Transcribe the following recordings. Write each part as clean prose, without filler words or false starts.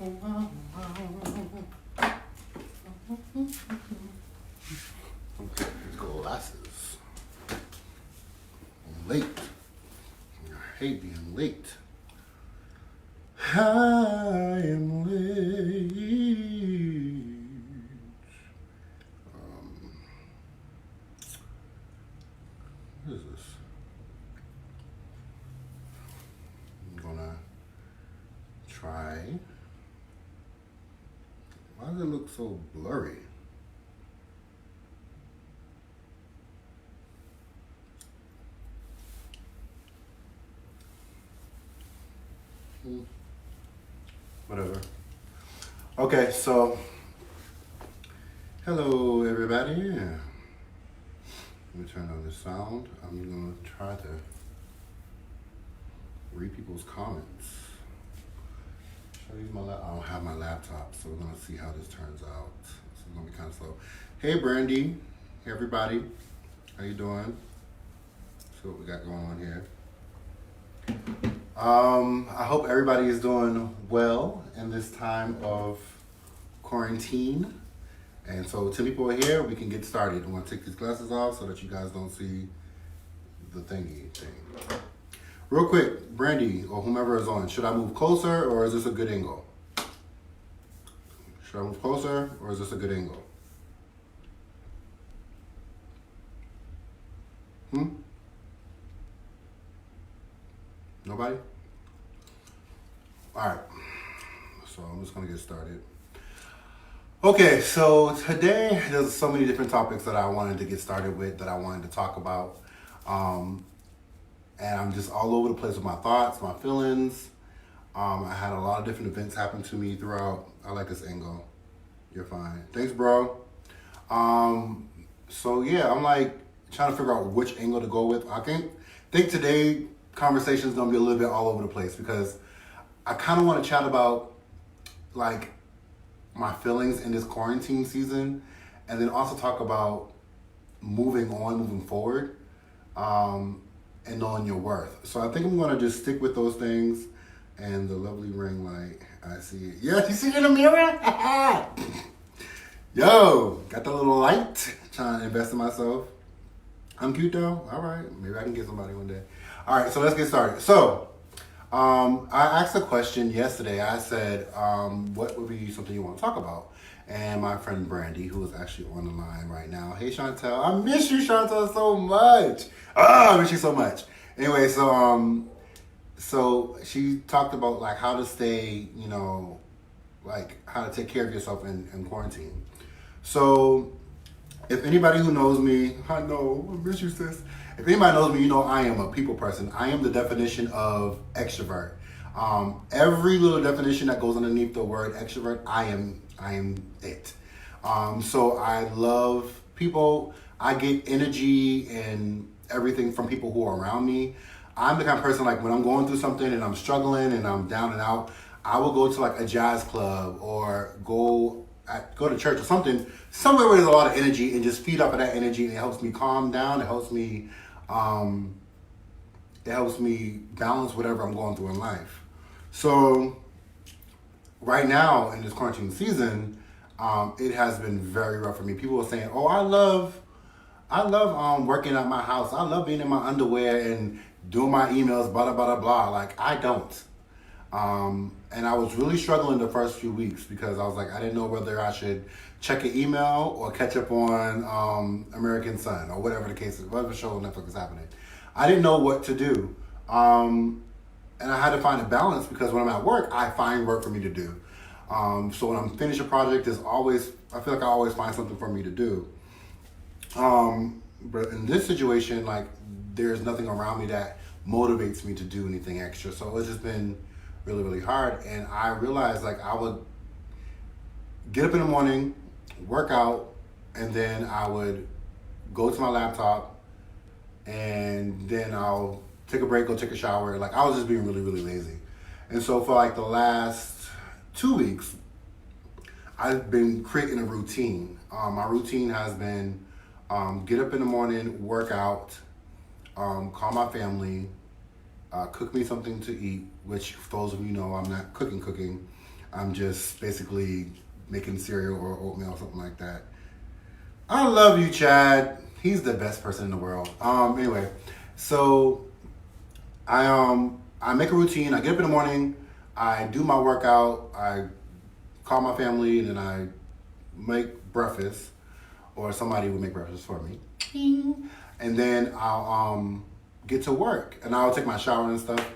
Okay, these glasses. I'm late. I hate being late. I am late. What is this? I'm gonna try. Why does it look so blurry? Whatever. Okay, so hello everybody. Let me turn on the sound. I'm gonna try to read people's comments. Should I use my I don't have my laptop, so we're gonna see how this turns out. So it's gonna be kind of slow. Hey Brandy, hey everybody, how you doing? See what we got going on here. I hope everybody is doing well in this time of quarantine. And so 10 people are here, we can get started. I'm gonna take these glasses off so that you guys don't see the thingy thing. Real quick, Brandy or whomever is on, should I move closer or is this a good angle? Should I move closer or is this a good angle? Nobody? All right, so I'm just gonna get started. Okay, so today there's so many different topics that I wanted to get started with, that I wanted to talk about. And I'm just all over the place with my thoughts, my feelings. I had a lot of different events happen to me throughout. I like this angle. You're fine. Thanks, bro. So yeah, I'm like trying to figure out which angle to go with. I think today conversation is gonna be a little bit all over the place because I kind of want to chat about like my feelings in this quarantine season, and then also talk about moving forward, and knowing your worth. So I think I'm gonna just stick with those things. And the lovely ring light, I see it. Yeah, you see it in the mirror? Yo, got the little light. Trying to invest in myself. I'm cute though. All right, maybe I can get somebody one day. All right, so let's get started. So, I asked a question yesterday. I said, what would be something you want to talk about? And my friend Brandy, who is actually on the line right now. Hey, Chantel. I miss you, Chantel, so much. I miss you so much. Anyway, so she talked about like how to stay, like how to take care of yourself in quarantine. So if anybody who knows me, I know, I miss you, sis. If anybody knows me, you know I am a people person. I am the definition of extrovert. Every little definition that goes underneath the word extrovert, I am it. So I love people. I get energy and everything from people who are around me. I'm the kind of person, like when I'm going through something and I'm struggling and I'm down and out, I will go to like a jazz club or go to church or something, somewhere where there's a lot of energy, and just feed off of that energy, and it helps me calm down. It helps me balance whatever I'm going through in life. So right now in this quarantine season, it has been very rough for me. People are saying, "Oh, I love working at my house. I love being in my underwear and doing my emails, blah, blah, blah, blah." Like, I don't. And I was really struggling the first few weeks because I was like, I didn't know whether I should check an email or catch up on American Son or whatever the case is, whatever show on Netflix is happening. I didn't know what to do. And I had to find a balance because when I'm at work, I find work for me to do. So when I'm finished a project, I feel like I always find something for me to do. But in this situation, like, there's nothing around me that motivates me to do anything extra. So it's just been really, really hard. And I realized, like, I would get up in the morning, work out, and then I would go to my laptop, and then I'll take a break, go take a shower. Like, I was just being really, really lazy. And so for like the last 2 weeks, I've been creating a routine. My routine has been get up in the morning, work out, call my family, cook me something to eat, which for those of you know, I'm not cooking. I'm just basically making cereal or oatmeal or something like that. I love you, Chad. He's the best person in the world. Anyway, so I make a routine. I get up in the morning, I do my workout, I call my family, and then I make breakfast, or somebody will make breakfast for me. And then I'll get to work, and I'll take my shower and stuff.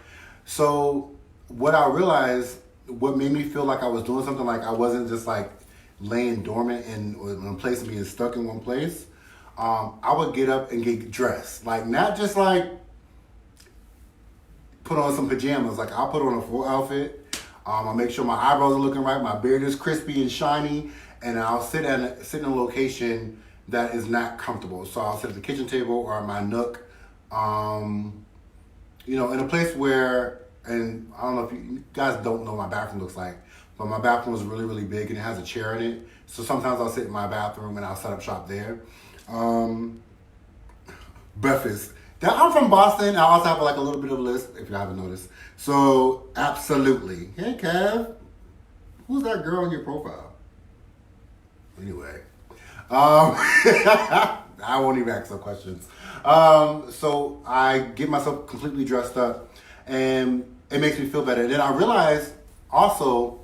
So what I realized, what made me feel like I was doing something, like I wasn't just like laying dormant in a place and being stuck in one place, I would get up and get dressed. Like, not just like put on some pajamas. Like, I'll put on a full outfit. I'll make sure my eyebrows are looking right, my beard is crispy and shiny, and I'll sit in a location that is not comfortable. So I'll sit at the kitchen table or my nook, in a place where, and I don't know if you guys don't know what my bathroom looks like, but my bathroom is really, really big and it has a chair in it. So sometimes I'll sit in my bathroom and I'll set up shop there. Breakfast. I'm from Boston. I also have like a little bit of a list, if you haven't noticed. So absolutely. Hey, Kev. Who's that girl on your profile? Anyway. I won't even ask no questions. So I get myself completely dressed up and it makes me feel better. And then I realized also,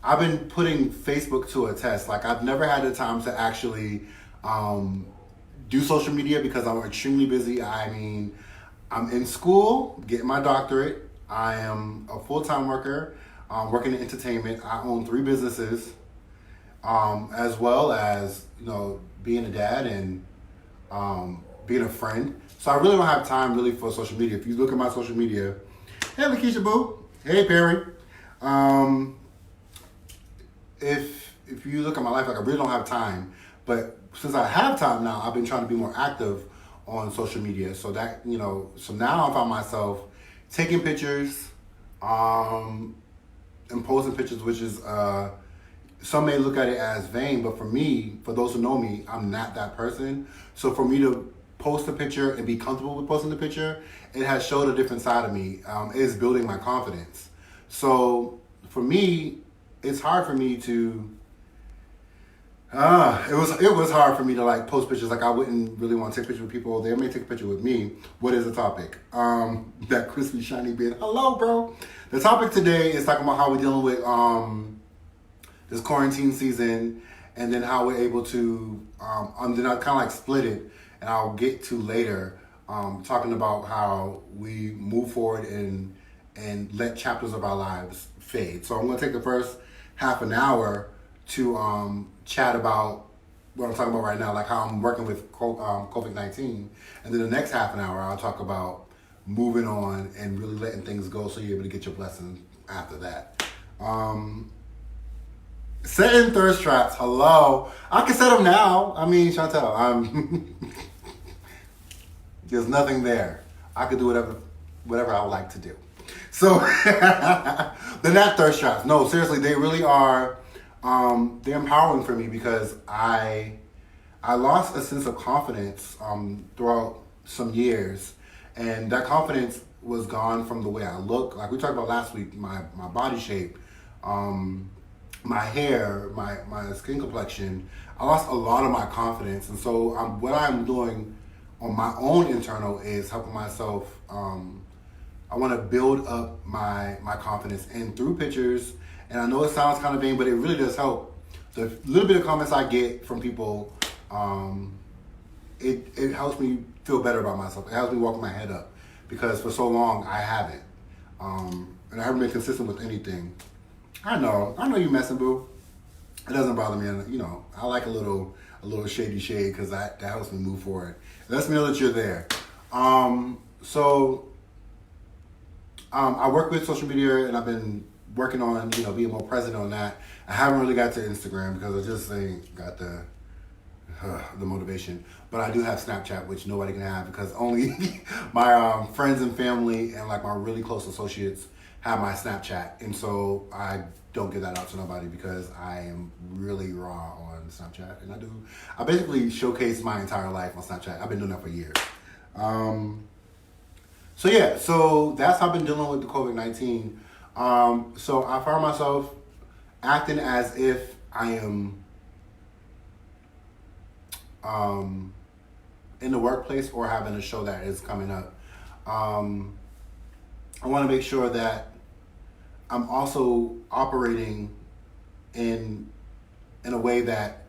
I've been putting Facebook to a test. Like, I've never had the time to actually do social media because I'm extremely busy. I mean, I'm in school, getting my doctorate. I am a full-time worker, working in entertainment. I own 3 businesses, as well as, being a dad and being a friend. So I really don't have time really for social media. If you look at my social media, hey, Lakeisha Boo. Hey, Perry. If you look at my life, like, I really don't have time. But since I have time now, I've been trying to be more active on social media. So that, so now I found myself taking pictures, and posting pictures, which is, some may look at it as vain, but for me, for those who know me, I'm not that person. So for me to post a picture and be comfortable with posting the picture, it has showed a different side of me. It is building my confidence. So for me, it's hard for me to, it was hard for me to like post pictures. Like, I wouldn't really want to take pictures with people. They may take a picture with me. What is the topic? That crispy, shiny beard. Hello, bro. The topic today is talking about how we're dealing with this quarantine season, and then how we're able to, then I kind of like split it, and I'll get to later, talking about how we move forward and let chapters of our lives fade. So I'm going to take the first half an hour to chat about what I'm talking about right now, like how I'm working with COVID-19. And then the next half an hour, I'll talk about moving on and really letting things go so you're able to get your blessing after that. Setting thirst traps. Hello. I can set them now. I mean, Chantel, there's nothing there. I could do whatever I would like to do. So they're not thirst traps. No, seriously, they really are. They're empowering for me because I lost a sense of confidence throughout some years, and that confidence was gone from the way I look. Like we talked about last week, my body shape, my hair, my skin complexion. I lost a lot of my confidence, and so what I'm doing on my own internal is helping myself. I want to build up my confidence, and through pictures. And I know it sounds kind of vain, but it really does help. The little bit of comments I get from people, it helps me feel better about myself. It helps me walk my head up, because for so long I haven't, and I haven't been consistent with anything. I know you messing, boo. It doesn't bother me, and I like a little shady shade because that helps me move forward. It lets me know that you're there. I work with social media, and I've been working on being more present on that. I haven't really got to Instagram because I just ain't got the motivation. But I do have Snapchat, which nobody can have because only my friends and family and like my really close associates have my Snapchat, and so I don't give that out to nobody because I am really raw on Snapchat, and I basically showcase my entire life on Snapchat. I've been doing that for years. So that's how I've been dealing with the COVID-19. So I found myself acting as if I am in the workplace or having a show that is coming up. I want to make sure that I'm also operating in a way that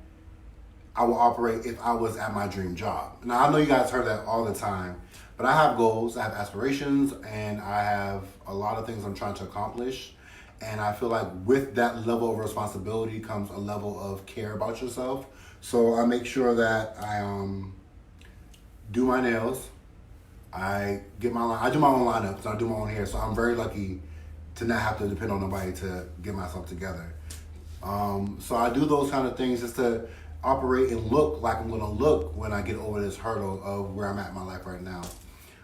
I will operate if I was at my dream job. Now, I know you guys heard that all the time, but I have goals, I have aspirations, and I have a lot of things I'm trying to accomplish. And I feel like with that level of responsibility comes a level of care about yourself. So I make sure that I do my nails. I do my own lineups. I do my own hair. So I'm very lucky to not have to depend on nobody to get myself together. So I do those kind of things just to operate and look like I'm going to look when I get over this hurdle of where I'm at in my life right now.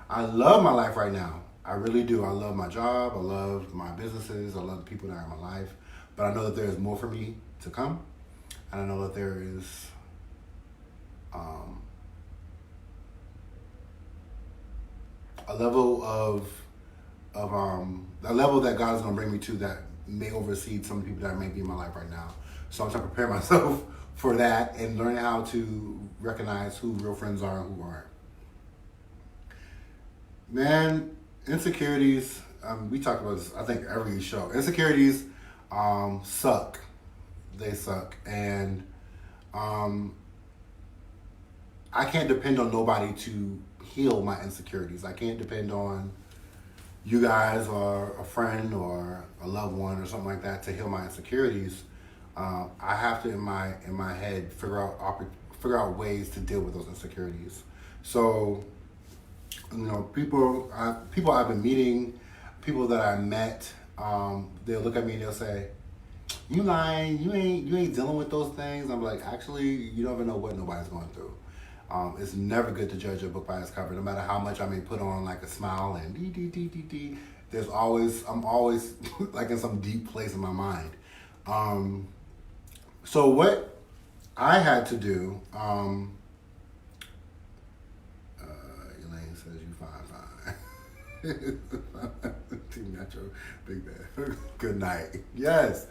I love my life right now. I really do. I love my job. I love my businesses. I love the people that are in my life. But I know that there is more for me to come. And I know that there is a level a level that God is going to bring me to that may oversee some people that may be in my life right now. So I'm trying to prepare myself for that and learning how to recognize who real friends are and who aren't. Man, insecurities, we talk about this, I think, every show. Insecurities suck. They suck. And I can't depend on nobody to heal my insecurities. I can't depend on you guys or a friend or a loved one or something like that to heal my insecurities. I have to, in my head, figure out ways to deal with those insecurities. So, people I've been meeting, people that I met, they'll look at me and they'll say, "You lying? You ain't dealing with those things." I'm like, actually, you don't even know what nobody's going through. It's never good to judge a book by its cover, no matter how much I may put on like a smile and I'm always like in some deep place in my mind. So what I had to do, Elaine says you fine. Team Metro, big bad. Good night. Yes.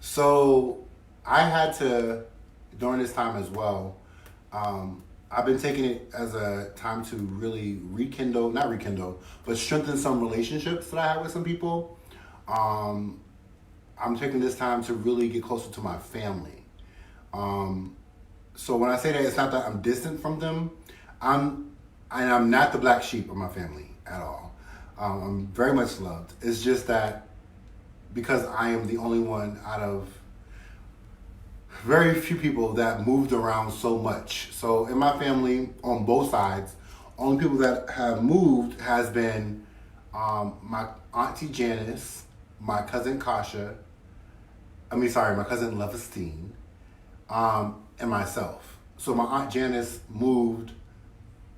So I had to, during this time as well, I've been taking it as a time to really but strengthen some relationships that I have with some people. I'm taking this time to really get closer to my family. So when I say that, it's not that I'm distant from them. I'm not the black sheep of my family at all. I'm very much loved. It's just that because I am the only one out of very few people that moved around so much. So in my family, on both sides, only people that have moved has been my auntie Janice, my cousin Kasha, my cousin Levestine, and myself. So my aunt Janice moved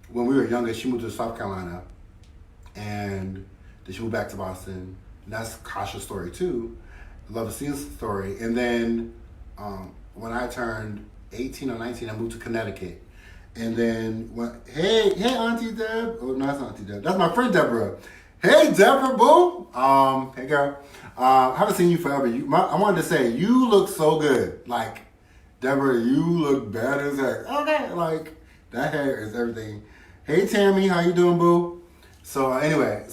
when we were younger. She moved to South Carolina, and then she moved back to Boston. And that's Kasha's story too, Levestine's story. And then when I turned 18 or 19, I moved to Connecticut. And then, hey, Auntie Deb. Oh, no, that's not Auntie Deb. That's my friend Deborah. Hey, Deborah, boo. Hey, girl. I haven't seen you forever. I wanted to say, you look so good. Like, Deborah, you look bad as heck. Okay, like, that hair is everything. Hey, Tammy, how you doing, boo? So, anyway,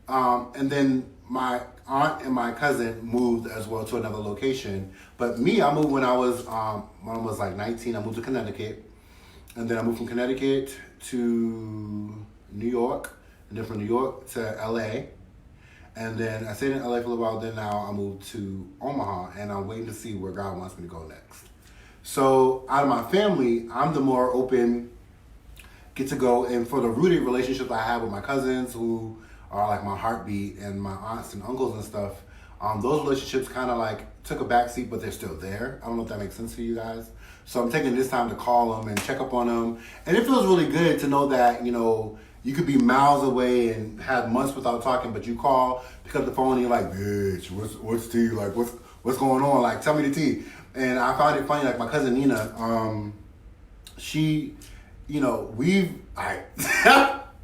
and then my aunt and my cousin moved as well to another location. But me, I moved when I was like 19. I moved to Connecticut. And then I moved from Connecticut to New York. And then from New York to LA. And then I stayed in LA for a little while. Then now I moved to Omaha. And I'm waiting to see where God wants me to go next. So out of my family, I'm the more open, get to go. And for the rooted relationships I have with my cousins who are like my heartbeat and my aunts and uncles and stuff, those relationships kind of like took a backseat, but they're still there. I don't know if that makes sense for you guys. So I'm taking this time to call them and check up on them. And it feels really good to know that, you could be miles away and have months without talking, but you call, pick up the phone, and you're like, bitch, what's tea? Like, what's going on? Like, tell me the tea. And I found it funny, like my cousin Nina, she, how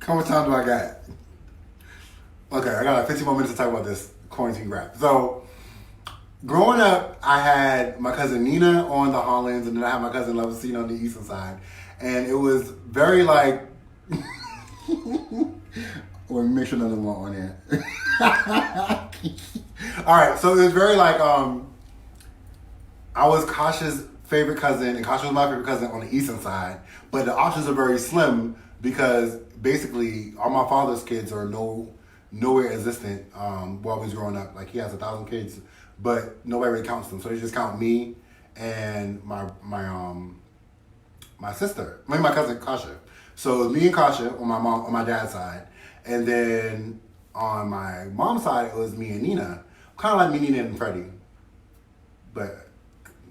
much time do I got? Okay, I got like 15 more minutes to talk about this quarantine rap. So, growing up, I had my cousin Nina on the Hollands, and then I had my cousin Lovacina on the eastern side. And it was very like, or make sure none of them are on there. All right, so it was very like, I was Kasha's favorite cousin, and Kasha was my favorite cousin on the eastern side. But the options are very slim because basically all my father's kids are nowhere existent while he's growing up. Like he has 1,000 kids, but nobody really counts them. So they just count me and my sister, maybe my cousin Kasha. So it was me and Kasha on my dad's side, and then on my mom's side it was me and Nina, kind of like me, Nina, and Freddie, but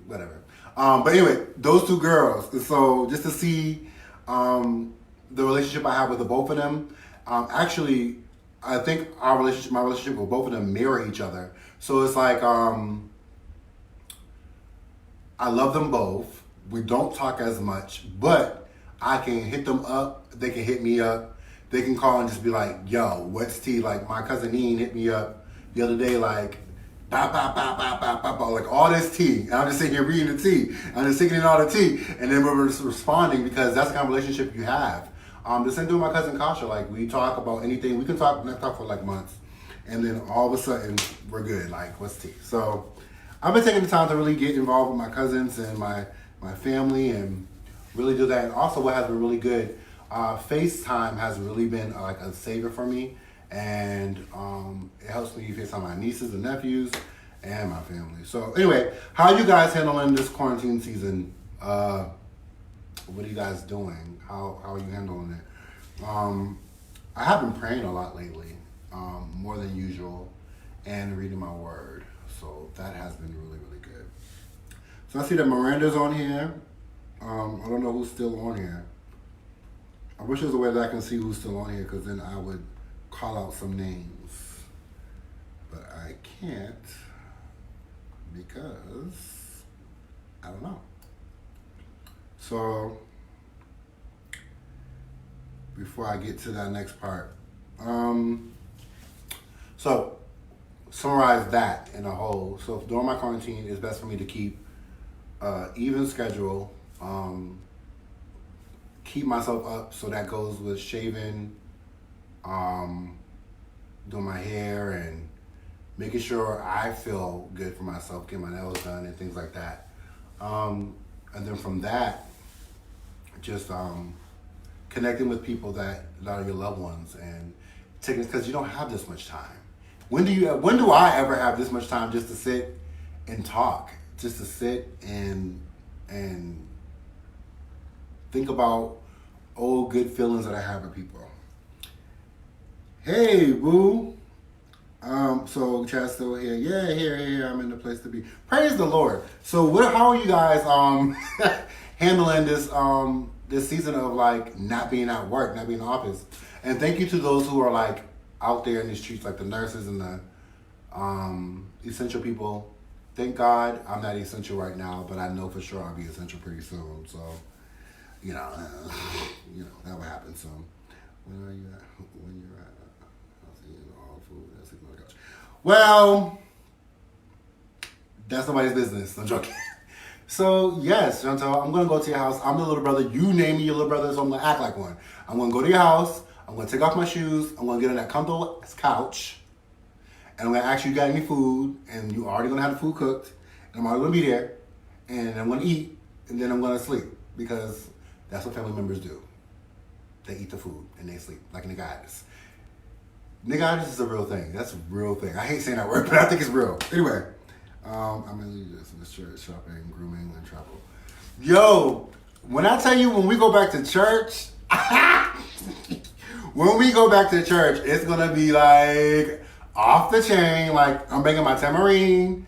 whatever. But anyway, those two girls. So just to see the relationship I have with the both of them, actually, I think my relationship with both of them mirror each other. So it's like I love them both. We don't talk as much, but I can hit them up. They can hit me up. They can call and just be like, yo, what's tea? Like my cousin Neen hit me up the other day, like, bah, bah, bah, bah, bah, bah, bah, like all this tea. And I'm just sitting here reading the tea. I'm just taking in all the tea. And then we're just responding because that's the kind of relationship you have. The same thing with my cousin Kasha. Like we talk about anything. We can talk for like months. And then all of a sudden we're good. Like what's tea? So I've been taking the time to really get involved with my cousins and my family and really do that. And also what has been really good, FaceTime has really been like a savior for me. And it helps me FaceTime my nieces and nephews and my family. So anyway, how are you guys handling this quarantine season? What are you guys doing? How are you handling it? I have been praying a lot lately, more than usual, and reading my word. So that has been really, really good. So I see that Miranda's on here. I don't know who's still on here. I wish there was a way that I can see who's still on here, because then I would call out some names. But I can't because I don't know. So before I get to that next part, so summarize that in a whole. So during my quarantine, it's best for me to keep even schedule, keep myself up. So that goes with shaving, doing my hair, and making sure I feel good for myself, getting my nails done and things like that. And then from that, just connecting with people that are your loved ones, and taking, because you don't have this much time. When do I ever have this much time just to sit and talk, just to sit and think about old good feelings that I have with people? Hey, boo. So Chad's still here. Yeah, here. I'm in the place to be. Praise the Lord. So how are you guys handling this this season of like not being at work, not being in the office? And thank you to those who are like out there in the streets, like the nurses and the essential people. Thank God I'm not essential right now, but I know for sure I'll be essential pretty soon. So, you know, that will happen soon. When are you at? When you're at? All food. That's it. Well, that's nobody's business. I'm joking. So, yes, Chantal, I'm going to go to your house. I'm the little brother. You name me your little brother, so I'm going to act like one. I'm going to go to your house. I'm going to take off my shoes. I'm going to get on that comfortable couch. And I'm going to ask you, got any food? And you already going to have the food cooked. And I'm already going to be there. And I'm going to eat. And then I'm going to sleep. Because that's what family members do. They eat the food and they sleep. Like niggitis. Niggitis is a real thing. That's a real thing. I hate saying that word, but I think it's real. Anyway. I'm going to leave this in the church, shopping, grooming, and travel. Yo, when I tell you when we go back to church, it's going to be like off the chain. Like I'm bringing my tambourine,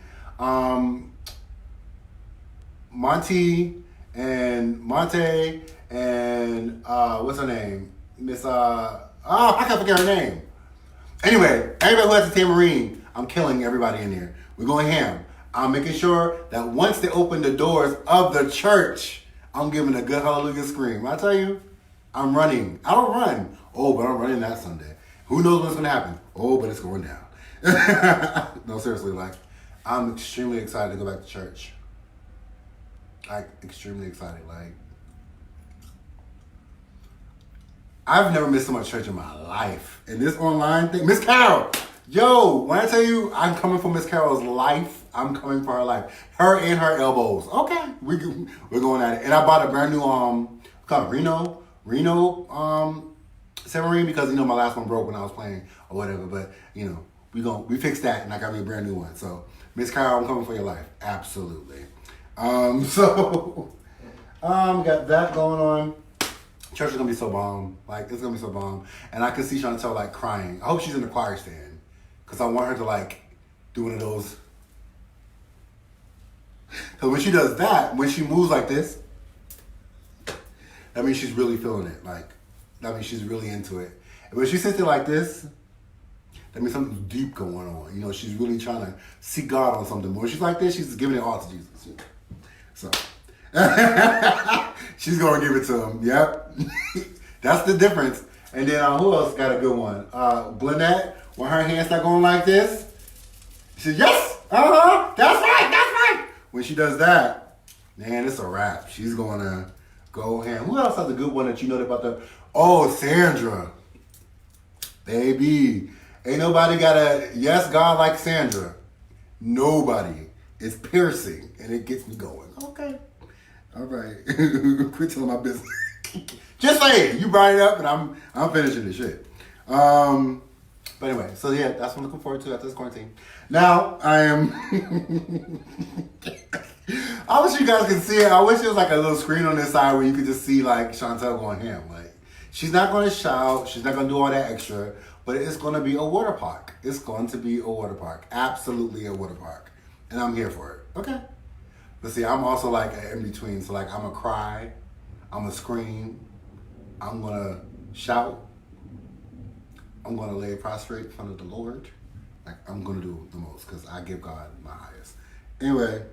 Monte, and what's her name? Miss, I can't forget her name. Anyway, everybody who has a tambourine, I'm killing everybody in there. We're going ham. I'm making sure that once they open the doors of the church, I'm giving a good hallelujah scream. When I tell you, I'm running. I don't run. Oh, but I'm running that Sunday. Who knows what's going to happen? Oh, but it's going down. No, seriously, like, I'm extremely excited to go back to church. Like, extremely excited. Like, I've never missed so much church in my life. And this online thing, Miss Carol, yo, when I tell you I'm coming for Miss Carol's life, I'm coming for her life. Her and her elbows. Okay, we're going at it. And I bought a brand new called Reno submarine because my last one broke when I was playing or whatever. But we fixed that and I got me a brand new one. So Miss Carol, I'm coming for your life. Absolutely. Got that going on. Church is gonna be so bomb. Like, it's gonna be so bomb. And I can see Chantel like crying. I hope she's in the choir stand. Cause I want her to like do one of those. Cause when she does that, when she moves like this, that means she's really feeling it. Like, that means she's really into it. And when she sits there like this, that means something's deep going on. She's really trying to seek God on something. But when she's like this, she's giving it all to Jesus. So she's gonna give it to him. Yep. That's the difference. And then who else got a good one? Blanette, when her hands start going like this, she says, yes, that's right. When she does that, man, it's a wrap. She's gonna go ham. Who else has a good one that you know about the? Oh, Sandra. Baby. Ain't nobody got a yes God like Sandra. Nobody. It's piercing and it gets me going. Okay. All right. Quit telling my business. Just say it. You brought it up and I'm finishing this shit. But anyway, so yeah, that's what I'm looking forward to after this quarantine. Now I am I wish you guys could see it. I wish there was like a little screen on this side where you could just see like Chantel going ham. Like, she's not gonna shout, she's not gonna do all that extra, but it's gonna be a water park. It's going to be a water park. Absolutely a water park. And I'm here for it. Okay. But see, I'm also like in between. So like, I'm gonna cry, I'm gonna scream, I'm gonna shout, I'm gonna lay prostrate in front of the Lord. Like, I'm gonna do the most because I give God my highest. Anyway,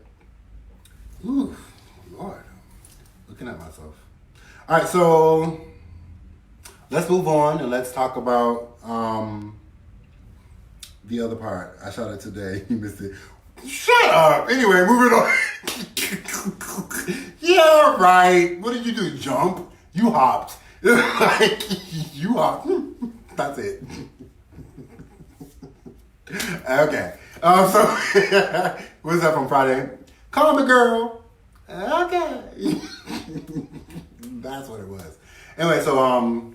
ooh, Lord, looking at myself. All right, so let's move on and let's talk about the other part. I shot it today. You missed it. Shut up. Anyway, moving on. Yeah, right. What did you do? Jump? You hopped. Like, you hopped. That's it. Okay. So, what's that from Friday? Call me, girl. Okay. That's what it was. Anyway, so,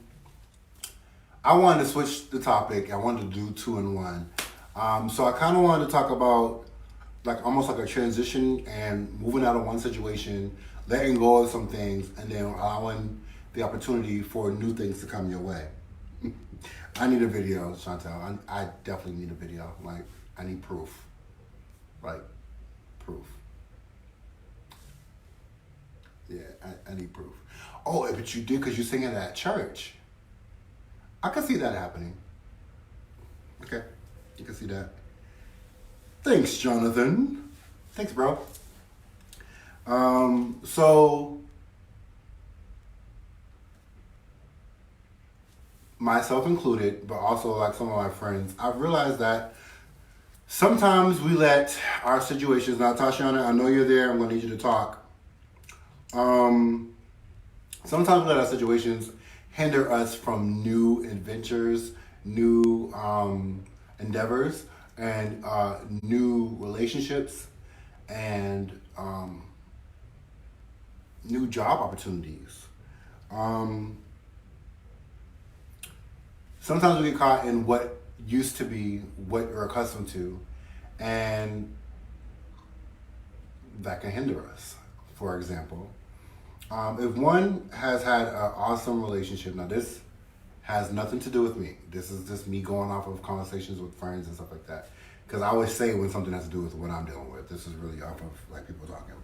I wanted to switch the topic. I wanted to do 2 in 1. So I kind of wanted to talk about like almost like a transition and moving out of one situation, letting go of some things, and then allowing the opportunity for new things to come your way. I need a video, Chantel. I definitely need a video. Like, I need proof. Like, proof. Yeah, I need proof. Oh, but you did because you sing at church. I can see that happening. Okay, you can see that. Thanks, Jonathan. Thanks, bro. So myself included, but also like some of my friends, I've realized that sometimes we let our situations, now Tashiana, I know you're there, I'm gonna need you to talk. Sometimes we let our situations hinder us from new adventures, new endeavors, and new relationships, and new job opportunities. Sometimes we get caught in what used to be what we're accustomed to, and that can hinder us. For example, if one has had an awesome relationship, now this has nothing to do with me. This is just me going off of conversations with friends and stuff like that. Because I always say when something has to do with what I'm dealing with. This is really off of like people talking.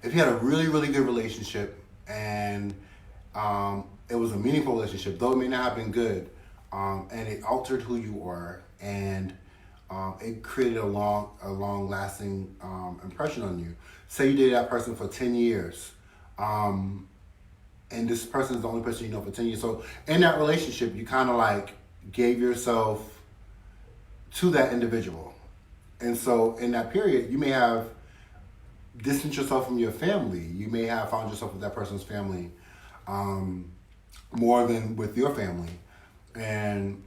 If you had a really, really good relationship and it was a meaningful relationship, though it may not have been good, and it altered who you are, and it created a long-lasting impression on you. Say you dated that person for 10 years, and this person is the only person you know for 10 years. So in that relationship, you kind of like gave yourself to that individual. And so in that period, you may have distanced yourself from your family. You may have found yourself with that person's family more than with your family. And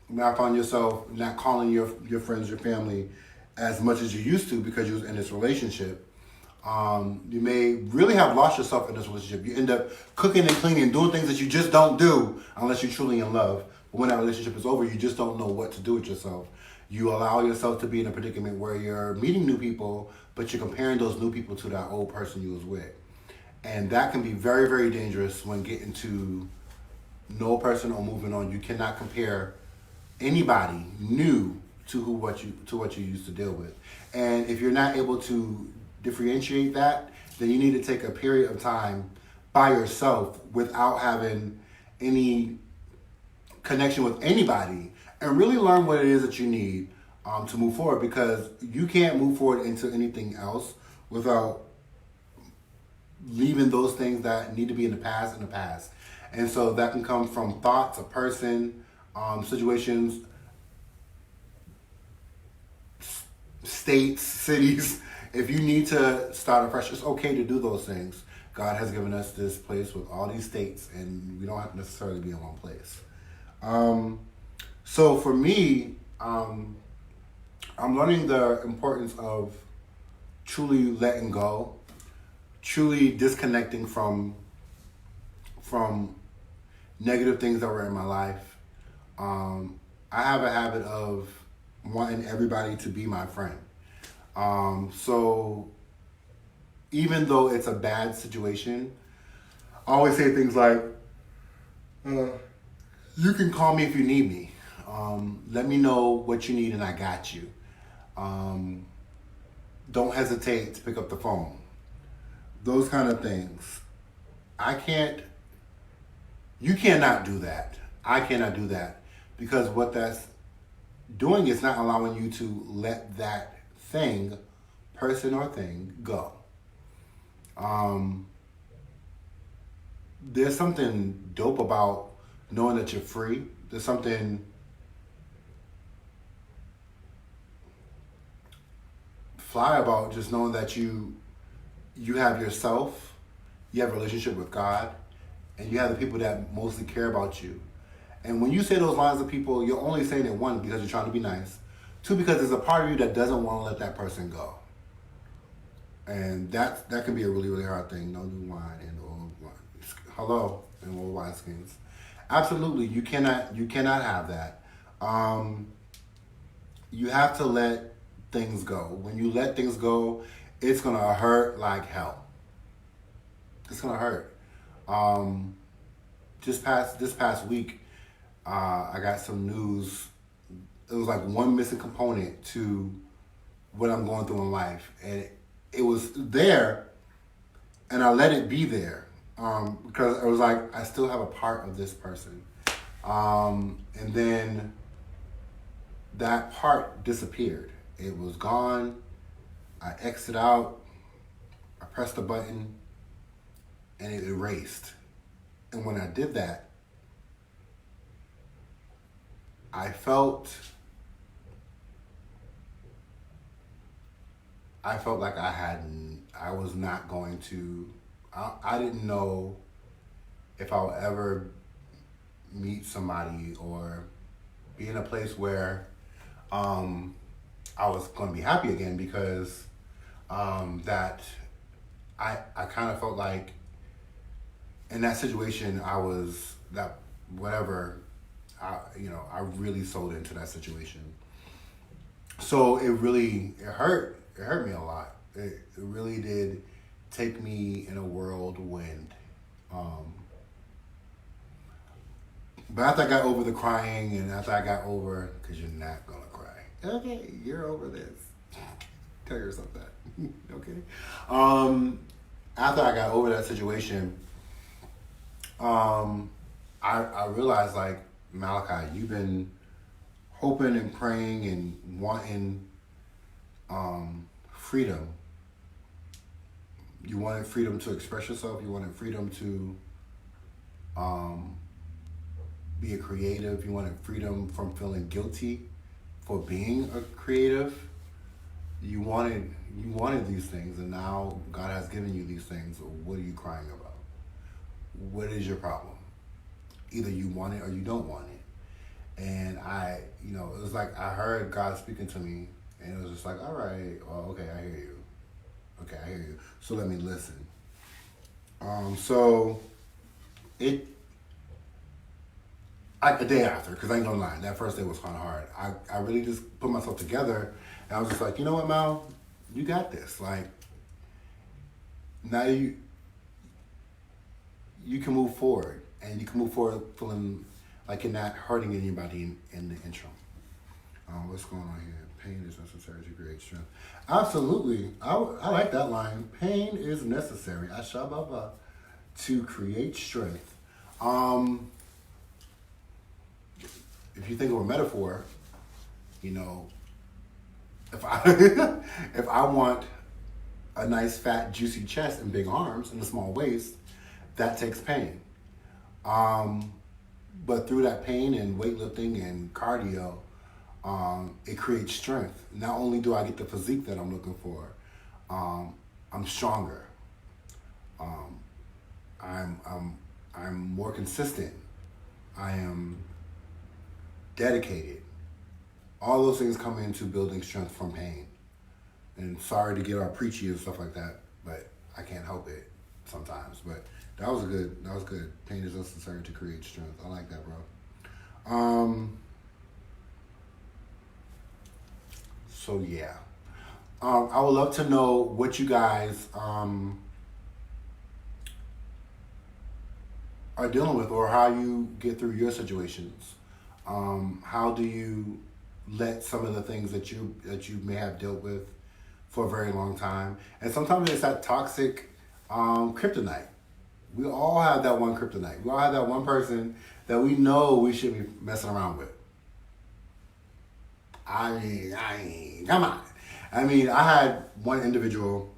now found yourself not calling your friends, your family as much as you used to because you was in this relationship. You may really have lost yourself in this relationship. You end up cooking and cleaning, doing things that you just don't do unless you're truly in love. But when that relationship is over, you just don't know what to do with yourself. You allow yourself to be in a predicament where you're meeting new people, but you're comparing those new people to that old person you was with. And that can be very, very dangerous when getting to know a person or moving on. You cannot compare anybody new to what you used to deal with. And if you're not able to differentiate that, then you need to take a period of time by yourself without having any connection with anybody and really learn what it is that you need to move forward, because you can't move forward into anything else without leaving those things that need to be in the past. And so that can come from thoughts, a person, situations, states, cities. If you need to start afresh, it's okay to do those things. God has given us this place with all these states, and we don't have to necessarily be in one place. So for me, I'm learning the importance of truly letting go, truly disconnecting from negative things that were in my life. I have a habit of wanting everybody to be my friend. So even though it's a bad situation, I always say things like, you can call me if you need me. Let me know what you need and I got you. Don't hesitate to pick up the phone. Those kind of things. You cannot do that. I cannot do that, because what that's doing is not allowing you to let that thing, person or thing, go. There's something dope about knowing that you're free. There's something fly about just knowing that you have yourself, you have a relationship with God, and you have the people that mostly care about you. And when you say those lines to people, you're only saying it, one, because you're trying to be nice. Two, because there's a part of you that doesn't want to let that person go. And that can be a really, really hard thing. No new wine and old wine. Hello, and old wineskins. Absolutely, you cannot have that. You have to let things go. When you let things go, it's gonna hurt like hell. It's gonna hurt. This past week, I got some news. It was like one missing component to what I'm going through in life, and it was there, and I let it be there, because it was like I still have a part of this person, and then that part disappeared. It was gone. I exited out. I pressed the button, and it erased. And when I did that, I felt like I was not going to, I didn't know if I would ever meet somebody or be in a place where I was going to be happy again, because that I kind of felt like in that situation I was that whatever, I really sold into that situation. So it hurt. It hurt me a lot. It really did take me in a whirlwind. But after I got over the crying, and after I got over, because you're not going to cry. Okay, you're over this. Tell yourself that. Okay? After I got over that situation, I realized, like, Malachi, you've been hoping and praying and wanting freedom. You wanted freedom to express yourself. You wanted freedom to be a creative. You wanted freedom from feeling guilty for being a creative. You wanted these things, and now God has given you these things. What are you crying about? What is your problem? Either you want it or you don't want it. And it was like I heard God speaking to me, and it was just like, all right, well, okay, I hear you. Okay, I hear you. So let me listen. A day after, because I ain't gonna lie, that first day was kind of hard. I really just put myself together, and I was just like, you know what, Mal, you got this. Like, now you can move forward, and you can move forward feeling like you're not hurting anybody in the interim. What's going on here? Pain is necessary to create strength. Absolutely. I like that line. Pain is necessary. Ashababa, to create strength. If you think of a metaphor, if I want a nice, fat, juicy chest and big arms and a small waist, that takes pain. But through that pain and weightlifting and cardio, it creates strength. Not only do I get the physique that I'm looking for, I'm stronger. I'm more consistent. I am dedicated. All those things come into building strength from pain. And sorry to get all preachy and stuff like that, but I can't help it sometimes. But that was good. Pain is necessary to create strength. I like that, bro. So yeah. I would love to know what you guys are dealing with, or how you get through your situations. How do you let some of the things that you may have dealt with for a very long time? And sometimes it's that toxic kryptonite. We all have that one kryptonite. We all have that one person that we know we shouldn't be messing around with. I mean, come on. I mean, I had one individual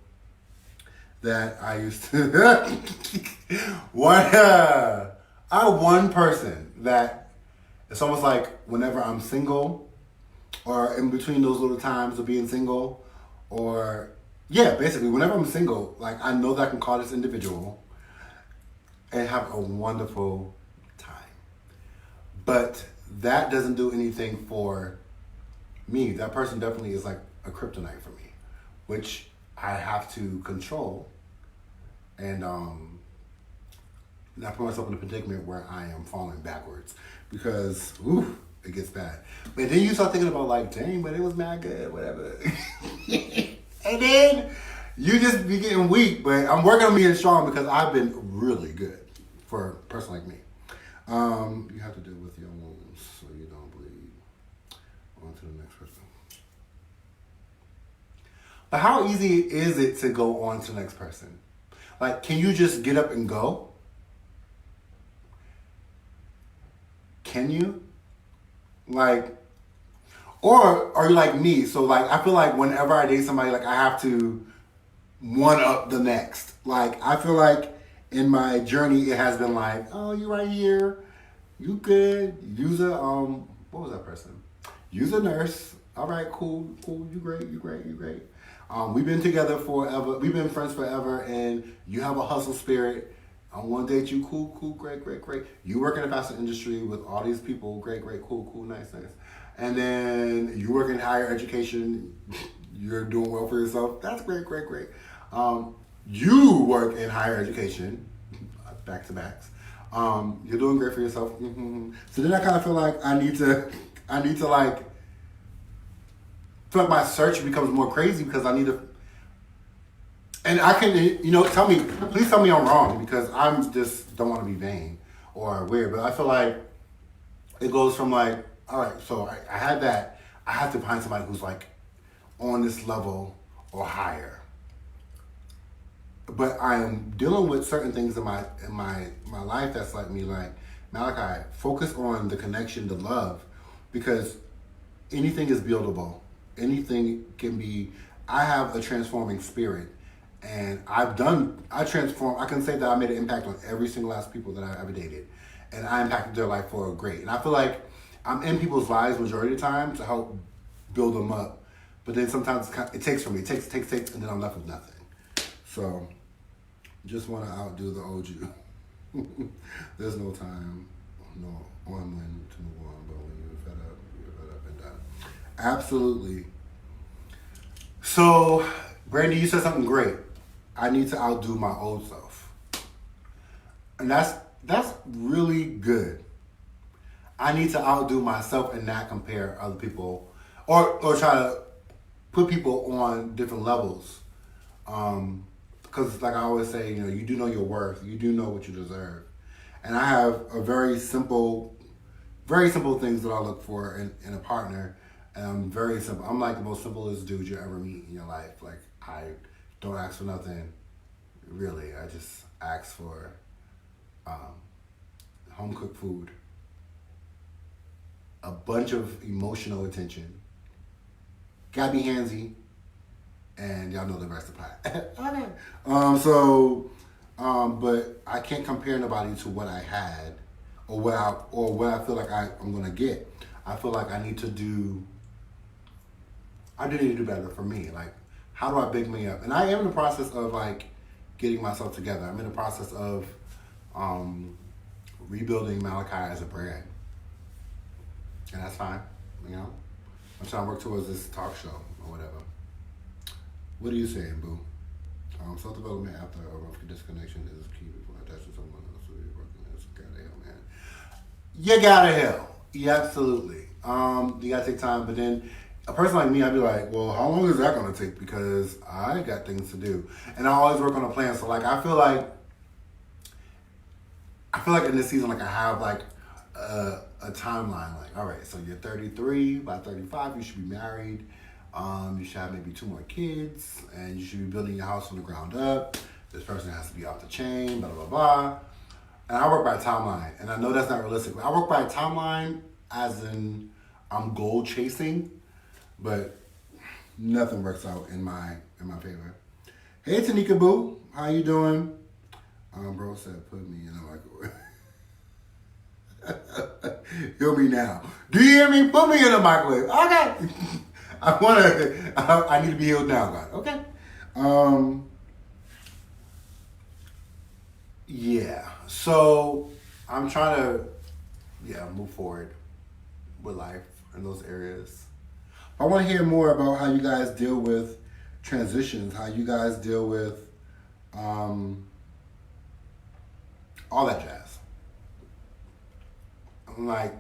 that I used to... I had one person that it's almost like whenever I'm single, or in between those little times of being single, or basically whenever I'm single, like I know that I can call this individual and have a wonderful time. But that doesn't do anything for me. That person definitely is like a kryptonite for me, which I have to control and not put myself in a predicament where I am falling backwards, because it gets bad. But then you start thinking about like, dang, but it was mad good, whatever. And then you just be getting weak. But I'm working on being strong, because I've been really good for a person like me. You have to deal with your wounds so you don't bleed. On to the next person. But how easy is it to go on to the next person? Like, can you just get up and go? Can you? Like, or are you like me? So like, I feel like whenever I date somebody, like I have to one up the next. Like, I feel like in my journey, it has been like, oh, you right here. You good. Use a, what was that person? Use a nurse. All right, cool. You great. We've been together forever. We've been friends forever, and you have a hustle spirit. I want to date you. Cool, great. You work in the fashion industry with all these people. Great, cool, nice. And then you work in higher education. You're doing well for yourself. That's great. You work in higher education, back to backs. You're doing great for yourself. Mm-hmm. So then I kind of feel like I need to like, feel like my search becomes more crazy, because I need to. And I can, please tell me I'm wrong, because I'm just don't want to be vain or weird. But I feel like it goes from like, all right, so I had that. I have to find somebody who's like on this level or higher. But I am dealing with certain things in my life that's like me, like, Malachi, focus on the connection, the love, because anything is buildable. Anything can be. I have a transforming spirit. And I can say that I made an impact on every single last people that I ever dated. And I impacted their life for great. And I feel like I'm in people's lives majority of the time to help build them up. But then sometimes it takes from me. It takes, and then I'm left with nothing. So, just want to outdo the old you. There's no time, no on when to move on, but when you're fed up and done. Absolutely. So, Brandy, you said something great. I need to outdo my old self. And that's really good. I need to outdo myself and not compare other people or try to put people on different levels. Because like I always say, you do know your worth. You do know what you deserve. And I have a very simple things that I look for in a partner. And I'm very simple. I'm like the most simplest dude you ever meet in your life. Like, I don't ask for nothing, really. I just ask for home-cooked food, a bunch of emotional attention, gotta be handsy, and y'all know the rest of the pie. Okay. But I can't compare nobody to what I had or what I feel like I'm gonna get. I feel like I need to do better for me. Like, how do I big me up? And I am in the process of like getting myself together. I'm in the process of rebuilding Malachi as a brand. And that's fine, I'm trying to work towards this talk show or whatever. What are you saying, boo? Self-development after a rough disconnection is key before attaching to someone else. So you're working as gotta help, man. You gotta help. Yeah, absolutely. You gotta take time, but then a person like me, I'd be like, well, how long is that gonna take? Because I got things to do. And I always work on a plan. So like I feel like in this season, like I have like a timeline. Like, all right, so you're 33, by 35 you should be married. You should have maybe 2 more kids, and you should be building your house from the ground up. This person has to be off the chain, blah, blah, blah. And I work by timeline, and I know that's not realistic. I work by timeline as in I'm goal chasing, but nothing works out in my favor. Hey, Tanika Boo, how you doing? Bro said, put me in a microwave. Hear me now. Do you hear me? Put me in a microwave. Okay. I need to be healed now, God. Okay. Yeah. So I'm trying to, move forward with life in those areas. I want to hear more about how you guys deal with transitions, how you guys deal with all that jazz. I'm like,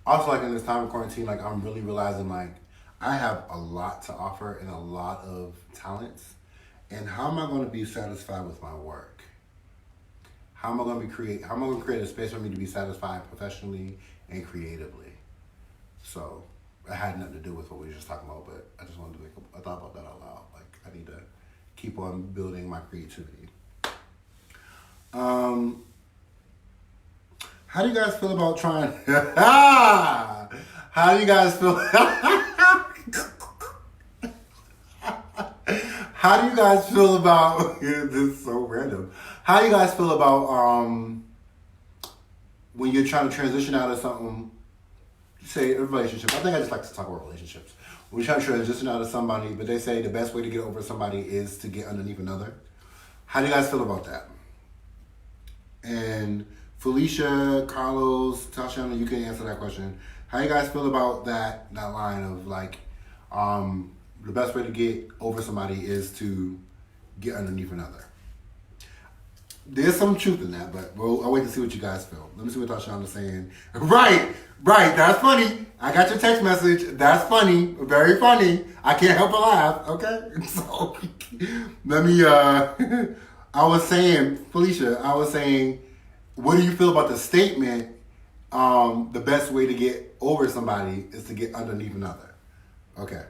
also like in this time of quarantine, like I'm really realizing like I have a lot to offer and a lot of talents. And how am I going to be satisfied with my work? How am I going to create a space for me to be satisfied professionally and creatively? So it had nothing to do with what we were just talking about, but I just wanted to I thought about that out loud. Like I need to keep on building my creativity. How do you guys feel about trying? How do you guys feel? How do you guys feel about? This is so random. How do you guys feel about when you're trying to transition out of something? Say a relationship. I think I just like to talk about relationships. When you're trying to transition out of somebody, but they say the best way to get over somebody is to get underneath another. How do you guys feel about that? And Felicia, Carlos, Tashana, you can answer that question. How you guys feel about that line of like, the best way to get over somebody is to get underneath another? There's some truth in that, but I'll wait to see what you guys feel. Let me see what Tashana's saying. Right, that's funny. I got your text message. That's funny, very funny. I can't help but laugh, okay? So, let me, I was saying, Felicia, what do you feel about the statement, the best way to get over somebody is to get underneath another? Okay.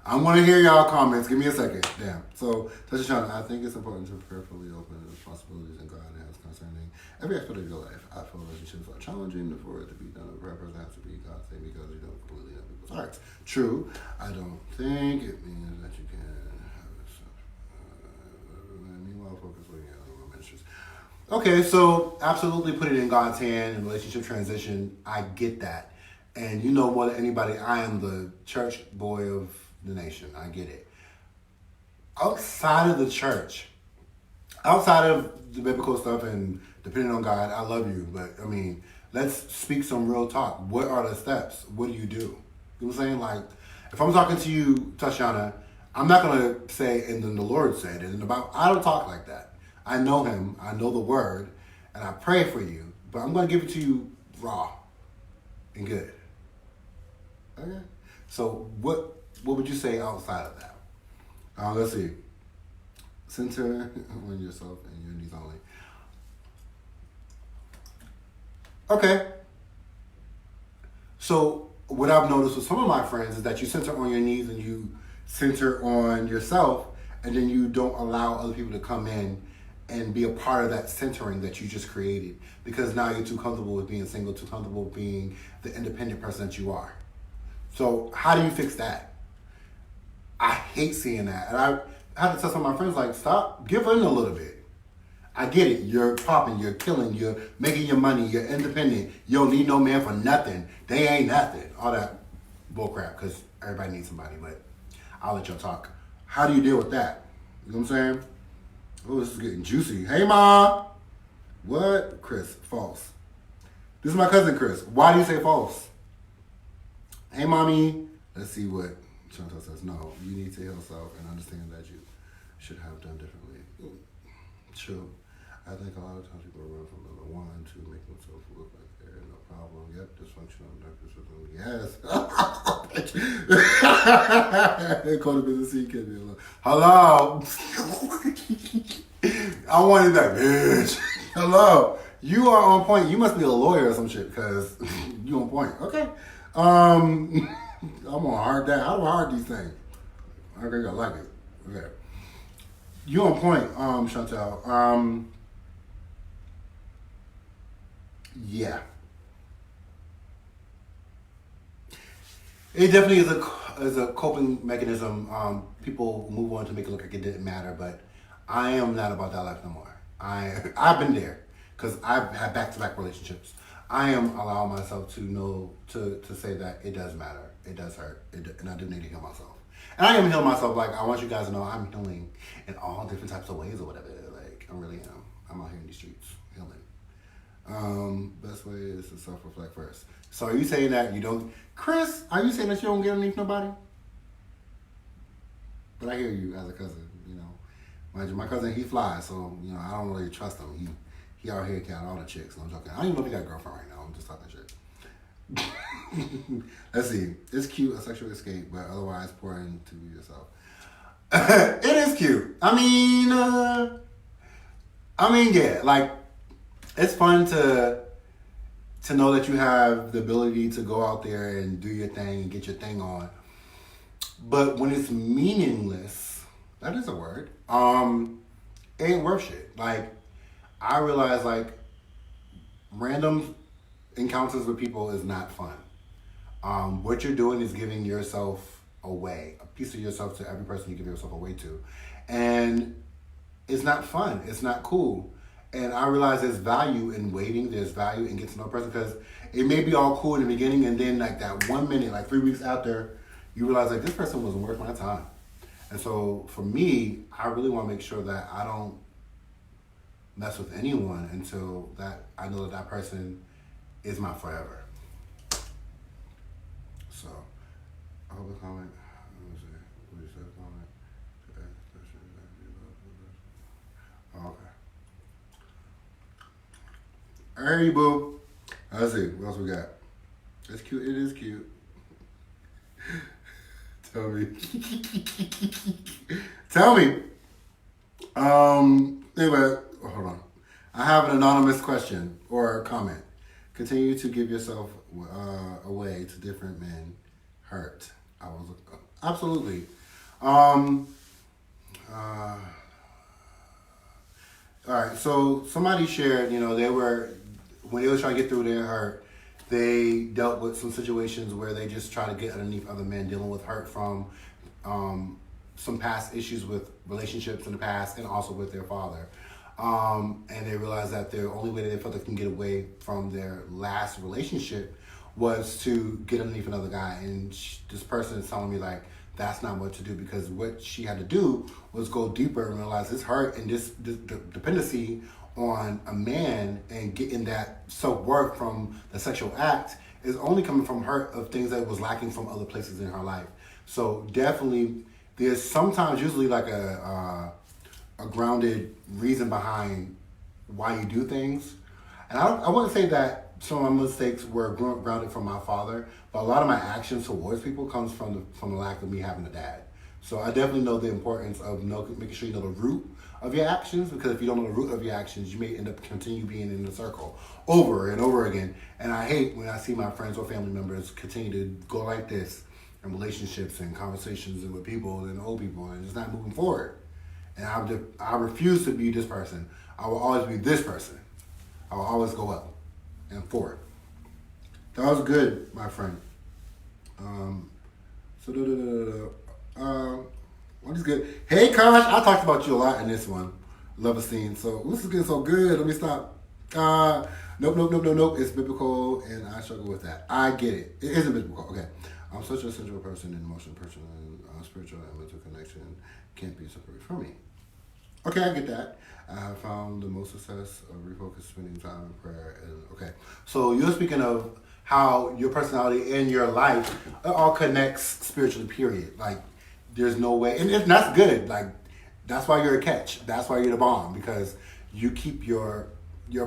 I want to hear y'all comments. Give me a second. Damn. So, Tashana, I think it's important to prayerfully open the possibilities and God has concerning every aspect of your life. I feel relationships are challenging for it to be done. A prayer person has to be God's thing because you don't completely know people's hearts. True. I don't think it means that you can have this. Meanwhile, focus on your other ministries. Okay, so absolutely put it in God's hand and relationship transition. I get that. And you know more than anybody, I am the church boy of the nation. I get it. Outside of the church, outside of the biblical stuff and depending on God, I love you. But I mean, let's speak some real talk. What are the steps? What do? You know what I'm saying? Like, if I'm talking to you, Tashana, I'm not going to say, and then the Lord said, and about, I don't talk like that. I know him, I know the word, and I pray for you, but I'm going to give it to you raw and good. Okay? So what would you say outside of that? Let's see. Center on yourself and your needs only. Okay. So what I've noticed with some of my friends is that you center on your needs and you center on yourself, and then you don't allow other people to come in and be a part of that centering that you just created, because now you're too comfortable with being single, too comfortable with being the independent person that you are. So how do you fix that? I hate seeing that. And I have to tell some of my friends, like, stop, give in a little bit. I get it. You're popping, you're killing, you're making your money, you're independent. You don't need no man for nothing. They ain't nothing. All that bullcrap, because everybody needs somebody, but I'll let y'all talk. How do you deal with that? You know what I'm saying? Oh, this is getting juicy. Hey, Mom. What? Chris, false. This is my cousin, Chris. Why do you say false? Hey, Mommy. Let's see what Chantal says. No, you need to heal yourself and understand that you should have done differently. True. I think a lot of times people run from number one to make themselves look like they're no problem. Yep, dysfunctional narcissism. Yes. Codependency can be a little. Hello. I wanted that bitch. Hello. You are on point. You must be a lawyer or some shit because you on point. Okay. I'm gonna hard that. How do I hard these things? I think I like it. Okay. You on point, Chantal. Yeah. It definitely is a coping mechanism. People move on to make it look like it didn't matter, but I am not about that life no more. I've been there because I've had back-to-back relationships. I am allowing myself to know to say that it does matter. It does hurt, and I do need to heal myself. And I am healing myself. Like, I want you guys to know I'm healing in all different types of ways or whatever. Like, I really am. I'm out here in these streets healing. Best way is to self-reflect first. So are you saying that you don't... Chris, are you saying that you don't get underneath nobody? But I hear you as a cousin, you know. Mind you, my cousin, he flies, so, you know, I don't really trust him. He out here got all the chicks. No, I'm joking. I don't even know if he got a girlfriend right now. I'm just talking shit. Let's see. It's cute, a sexual escape, but otherwise pour into yourself. It is cute. I mean, yeah. Like, it's fun to know that you have the ability to go out there and do your thing and get your thing on. But when it's meaningless, that is a word. It ain't worth shit. Like, I realize, like, random encounters with people is not fun. What you're doing is giving yourself away, a piece of yourself to every person you give yourself away to. And it's not fun. It's not cool. And I realize there's value in waiting. There's value in getting to know a person, because it may be all cool in the beginning, and then like that 1 minute, like 3 weeks after, you realize like this person wasn't worth my time. And so for me, I really want to make sure that I don't mess with anyone until that I know that person is my forever. So, I hope a comment. What you said, comment. Okay. Alrighty, boo. Let's see. What else we got? It's cute. It is cute. Tell me. Tell me. Anyway, hold on. I have an anonymous question or comment. Continue to give yourself away to different men. Hurt. I was absolutely. All right. So somebody shared. You know, when they were trying to get through their hurt, they dealt with some situations where they just try to get underneath other men, dealing with hurt from some past issues with relationships in the past, and also with their father. And they realized that the only way that they felt they can get away from their last relationship was to get underneath another guy, and this person is telling me like that's not what to do, because what she had to do was go deeper and realize this hurt and this dependency on a man and getting that self-worth from the sexual act is only coming from her of things that was lacking from other places in her life. So definitely there's sometimes usually like a grounded reason behind why you do things. And I wouldn't say that some of my mistakes were grounded from my father, but a lot of my actions towards people comes from the lack of me having a dad. So I definitely know the importance of making sure you know the root of your actions, because if you don't know the root of your actions, you may end up continue being in the circle over and over again. And I hate when I see my friends or family members continue to go like this in relationships and conversations and with people and old people and just not moving forward. And I refuse to be this person. I will always be this person. I will always go up and forward. That was good, my friend. What is good? Hey, Kosh, I talked about you a lot in this one. Love a scene. So this is getting so good. Let me stop. Nope. It's biblical, and I struggle with that. I get it. It isn't biblical. Okay. I'm such a sensual person, an emotional person, and spiritual and mental connection can't be separated from me. Okay, I get that. I have found the most success of refocus, spending time in prayer. Okay, so you're speaking of how your personality and your life all connects spiritually, period. Like, there's no way, and that's good. Like, that's why you're a catch. That's why you're the bomb, because you keep your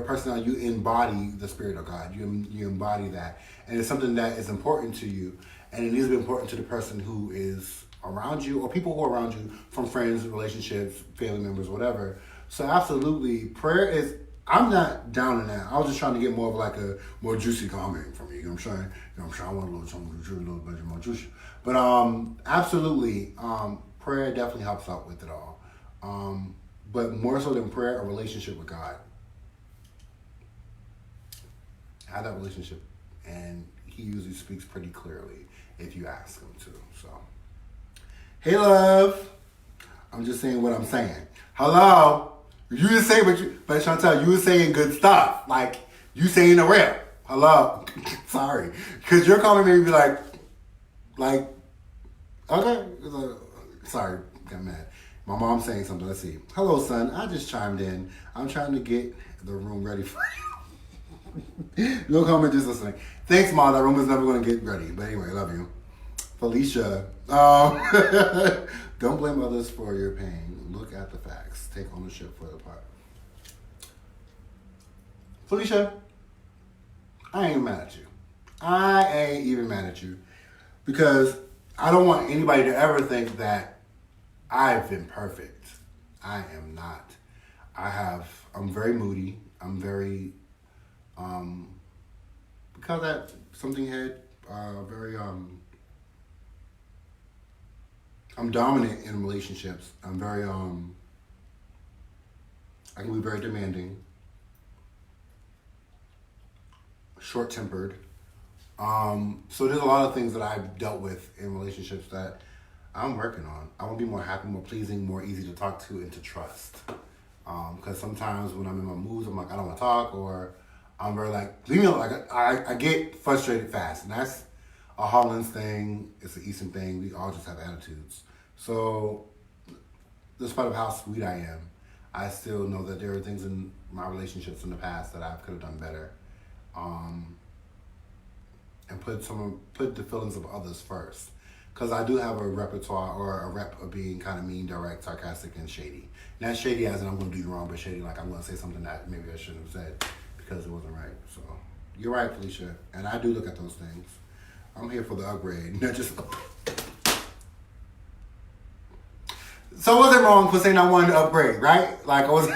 personality, you embody the Spirit of God. You embody that. And it's something that is important to you. And it needs to be important to the person who is around you, or people who are around you, from friends, relationships, family members, whatever. So absolutely, prayer is, I'm not down in that. I was just trying to get more of like a more juicy comment from you. You know what I'm saying? You know what I'm saying? I want a little something a little bit more juicy. But absolutely, prayer definitely helps out with it all. But more so than prayer, a relationship with God. Have that relationship, and he usually speaks pretty clearly if you ask him to. So, hey, love. I'm just saying what I'm saying. Hello. You just say but Chantel, you were saying good stuff. Like, you saying the real. Hello. Sorry. Because you're calling me and be like, okay. Sorry, got mad. My mom's saying something. Let's see. Hello, son. I just chimed in. I'm trying to get the room ready for you. No comment, just listening. Thanks, Mom. That room is never going to get ready. But anyway, love you. Felicia. Don't blame others for your pain. Look at the facts. Take ownership for the part. Felicia, I ain't mad at you. I ain't even mad at you. Because I don't want anybody to ever think that I've been perfect. I am not. I'm very moody. I'm very, because that something had I'm dominant in relationships. I'm very, I can be very demanding, short-tempered. So there's a lot of things that I've dealt with in relationships that I'm working on. I want to be more happy, more pleasing, more easy to talk to and to trust. Because sometimes when I'm in my moods, I'm like, I don't want to talk, or I'm very like, leave me alone. Like, I get frustrated fast, and that's a Hollands thing. It's an Eastern thing. We all just have attitudes. So, despite of how sweet I am, I still know that there are things in my relationships in the past that I could have done better, and put the feelings of others first. Because I do have a repertoire or a rep of being kind of mean, direct, sarcastic, and shady. Not shady as in I'm going to do you wrong, but shady like I'm going to say something that maybe I shouldn't have said because it wasn't right. So, you're right, Felicia. And I do look at those things. I'm here for the upgrade, not just... So was it wrong for saying I wanted to upgrade, right? Like, I was...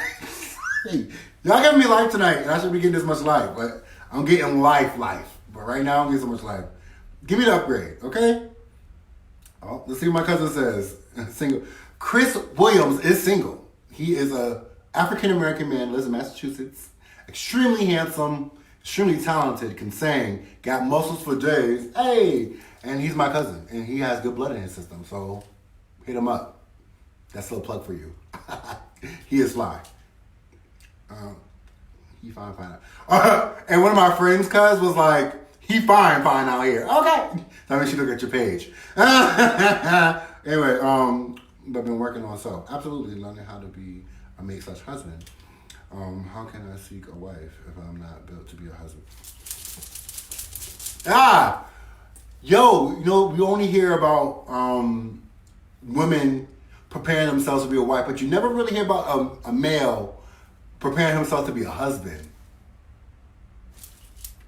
Hey, y'all giving me life tonight, and I should be getting this much life, but I'm getting life. But right now, I'm getting so much life. Give me the upgrade, okay? Oh, let's see what my cousin says. Single. Chris Williams is single. He is a African-American man, lives in Massachusetts, extremely handsome, extremely talented, can sing, got muscles for days. Hey! And he's my cousin, and he has good blood in his system, so hit him up. That's a little plug for you. He is fly. He fine. And one of my friends, cuz, was like, He fine out here. Okay. That means you look at your page. Anyway, but been working on self. Absolutely learning how to be a mate/husband. How can I seek a wife if I'm not built to be a husband? We only hear about women preparing themselves to be a wife, but you never really hear about a male preparing himself to be a husband.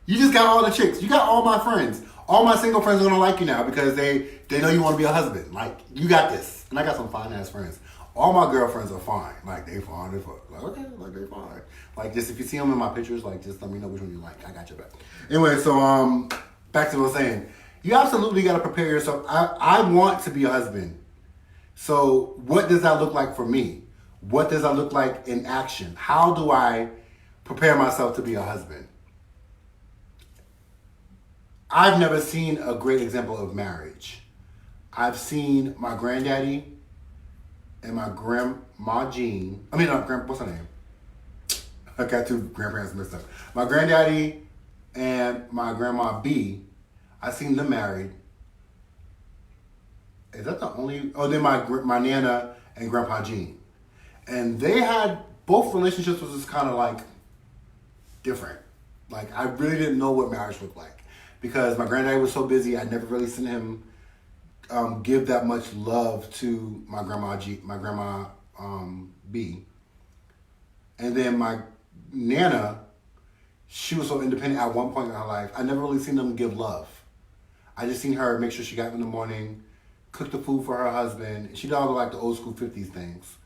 You just got all the chicks. You got all my friends. All my single friends are gonna like you now because they know you want to be a husband. Like, you got this. And I got some fine ass friends. All my girlfriends are fine. Like, they fine. Like, okay, like they fine. Like, just if you see them in my pictures, like, just let me know which one you like. I got your back. Anyway, so back to what I was saying. You absolutely got to prepare yourself. I want to be a husband. So what does that look like for me? What does that look like in action? How do I prepare myself to be a husband? I've never seen a great example of marriage. I've seen my granddaddy and my grandma Jean. What's her name? I got two grandparents mixed up. My granddaddy and my grandma B. I've seen them married. Is that the only? Oh, then my Nana and Grandpa Jean. And they had, both relationships was just kind of like different. Like, I really didn't know what marriage looked like. Because my granddaddy was so busy, I never really seen him give that much love to my grandma B. And then my Nana, she was so independent at one point in her life. I never really seen them give love. I just seen her make sure she got up in the morning, cook the food for her husband. She did all the old school 50s things.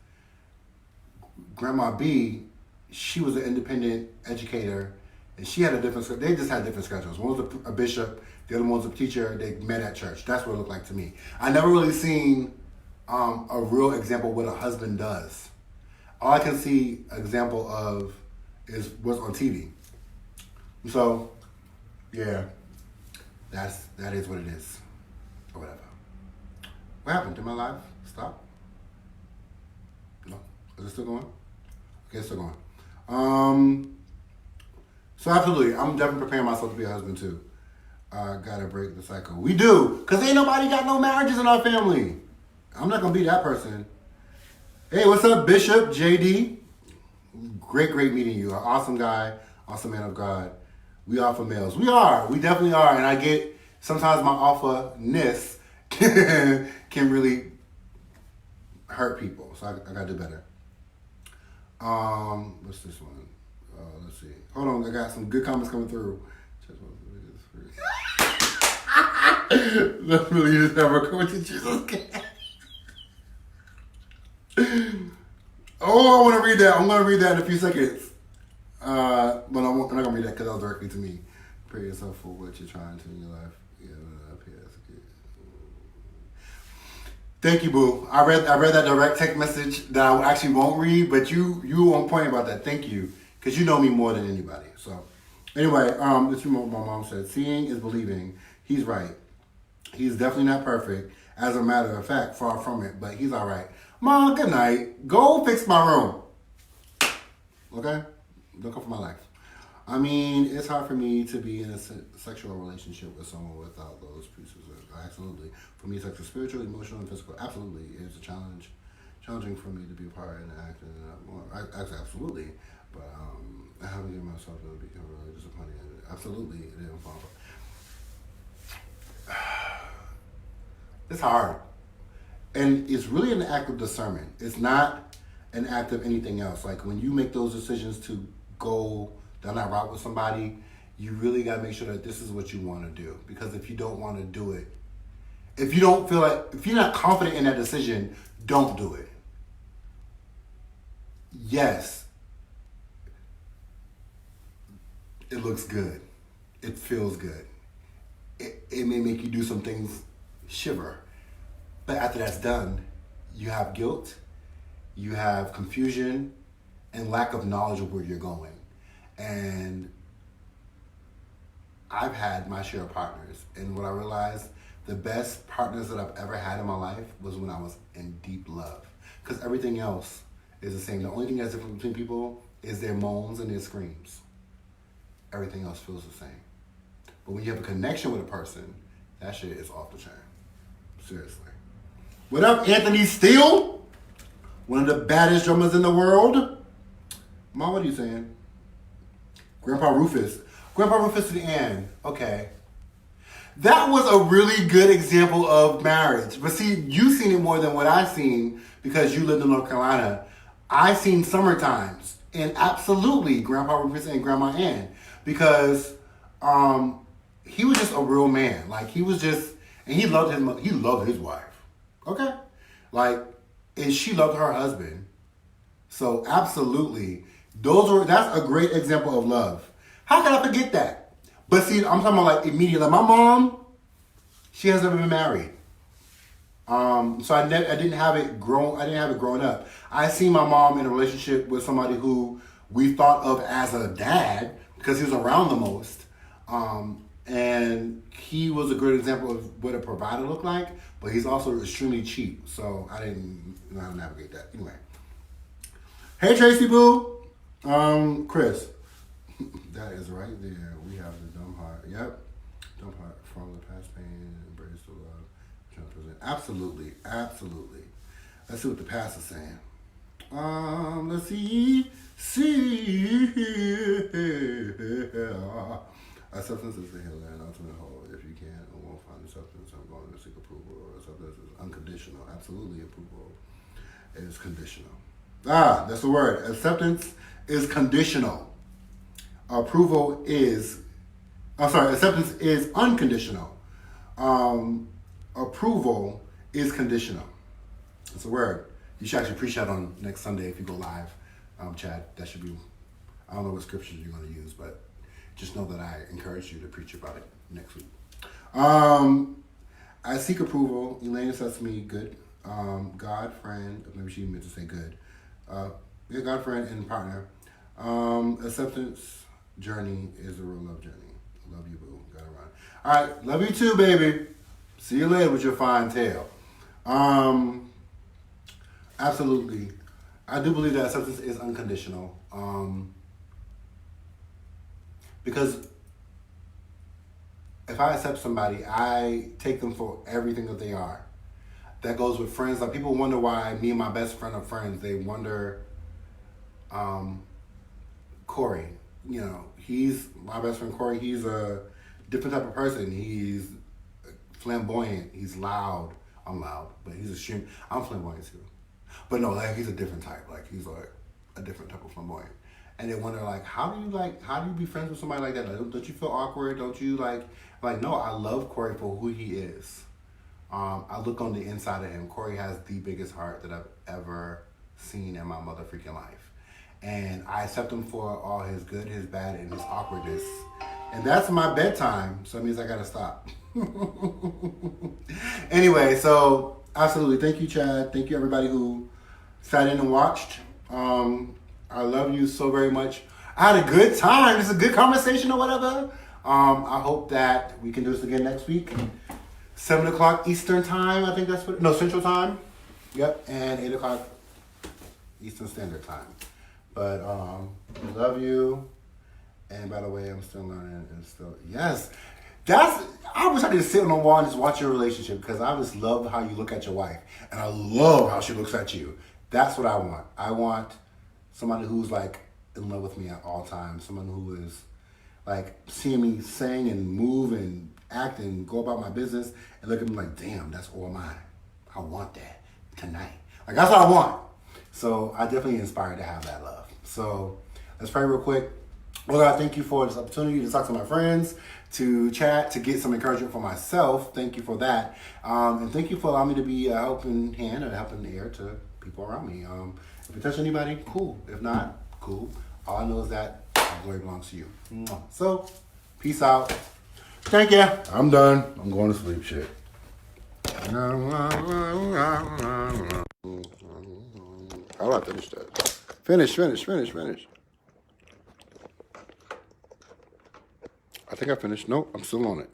Grandma B, she was an independent educator, and she had they just had different schedules. One was a bishop, the other one was a teacher. They met at church. That's what it looked like to me. I never really seen a real example of what a husband does. All I can see an example of is what's on TV. So, yeah, that is what it is, or whatever. What happened? Did my live stop? No, is it still going? Okay, it's still going. So absolutely, I'm definitely preparing myself to be a husband too. Gotta break the cycle. We do, cause ain't nobody got no marriages in our family. I'm not gonna be that person. Hey, what's up, Bishop JD? Great meeting you. An awesome guy, awesome man of God. We alpha males. We definitely are. And I get, sometimes my alpha-ness can really hurt people. So I gotta do better. What's this one? Let's see. Hold on, I got some good comments coming through. Let's really just have a conversation. Jesus. Oh, I want to read that. I'm going to read that in a few seconds. But I'm not going to read that because that was directly to me. Prepare yourself for what you're trying to in your life. Yeah, up here. That's good. Thank you, boo. I read that direct text message that I actually won't read, but you on point about that. Thank you, because you know me more than anybody. So, anyway, this is what my mom said. Seeing is believing. He's right. He's definitely not perfect. As a matter of fact, far from it, but he's all right. Mom, good night. Go fix my room. Okay? Don't come for my life. I mean, it's hard for me to be in a sexual relationship with someone without those pieces. Absolutely. For me, sexual, spiritual, emotional, and physical. Absolutely. It's a challenge. Challenging for me to be a part and act. Absolutely. But I haven't given myself to become really disappointed. Absolutely. It didn't fall apart. It's hard. And it's really an act of discernment. It's not an act of anything else. Like, when you make those decisions to go down that route with somebody, you really got to make sure that this is what you want to do. Because if you don't want to do it, if you don't feel like, if you're not confident in that decision, don't do it. Yes, it looks good. It feels good. It may make you do some things shiver. But after that's done, you have guilt, you have confusion, and lack of knowledge of where you're going. And I've had my share of partners. And what I realized, the best partners that I've ever had in my life was when I was in deep love. Because everything else is the same. The only thing that's different between people is their moans and their screams. Everything else feels the same. But when you have a connection with a person, that shit is off the chain. Seriously. What up, Anthony Steele? One of the baddest drummers in the world. Mom, what are you saying? Grandpa Rufus. Grandpa Rufus to the end. Okay. That was a really good example of marriage. But see, you've seen it more than what I've seen because you lived in North Carolina. I've seen summer times. And absolutely, Grandpa Rufus and Grandma Ann. Because he was just a real man. Like, he was just, and he loved his wife. Okay? Like, and she loved her husband. So, absolutely. That's a great example of love. How can I forget that? But see, I'm talking about like immediately. Like my mom, she has never been married. So I didn't have it growing up. I seen my mom in a relationship with somebody who we thought of as a dad because he was around the most. And he was a good example of what a provider looked like, but he's also extremely cheap. So I didn't know how to navigate that. Anyway. Hey Tracy Boo. Chris. That is right there. We have the dumb heart. Yep. Dumb heart from the past pain, embrace the love. Trying to present. Absolutely. Absolutely. Let's see what the past is saying. Let's see. Acceptance is the healer and ultimate whole. If you can't or won't find acceptance, I'm going to seek approval. Acceptance is unconditional. Absolutely, approval is conditional. That's the word. Acceptance is conditional. Acceptance is unconditional. Approval is conditional. That's a word. You should actually preach that on next Sunday if you go live, Chad. That should be, I don't know what scriptures you're going to use, but just know that I encourage you to preach about it next week. I seek approval. Elena says to me, good. God, friend, maybe she meant to say good. God, friend, and partner. Acceptance journey is a real love journey. Love you, boo. Gotta run. All right, love you too, baby. See you later with your fine tail. Absolutely. I do believe that acceptance is unconditional. Because if I accept somebody, I take them for everything that they are. That goes with friends. Like people wonder why me and my best friend are friends. They wonder, Corey, you know, he's my best friend Corey. He's a different type of person. He's flamboyant. He's loud. I'm loud, but he's extreme. I'm flamboyant too. But no, like he's a different type. Like he's like a different type of flamboyant. And they wonder like, how do you be friends with somebody like that? Like, don't you feel awkward? Don't you like no, I love Corey for who he is. I look on the inside of him. Corey has the biggest heart that I've ever seen in my mother freaking life. And I accept him for all his good, his bad, and his awkwardness. And that's my bedtime, so it means I gotta stop. Anyway, so absolutely. Thank you, Chad. Thank you, everybody who sat in and watched. I love you so very much. I had a good time. It's a good conversation or whatever. I hope that we can do this again next week. 7 o'clock Eastern time, I think that's what, no, Central time. Yep, and 8 o'clock Eastern Standard Time. But I love you. And by the way, I'm still learning and still, yes. I wish I could just sit on the wall and just watch your relationship because I just love how you look at your wife. And I love how she looks at you. That's what I want. I want somebody who's like in love with me at all times. Someone who is like seeing me sing and move and act and go about my business and look at me like, damn, that's all mine. I want that tonight. Like that's what I want. So I definitely inspired to have that love. So let's pray real quick. Lord, I thank you for this opportunity to talk to my friends, to chat, to get some encouragement for myself. Thank you for that. And thank you for allowing me to be a helping hand and a helping ear to people around me. If it touched anybody, cool. If not, cool. All I know is that glory belongs to you. So, peace out. Thank you. I'm done. I'm going to sleep. Shit. How do I finish that? Finish. I think I finished. Nope, I'm still on it.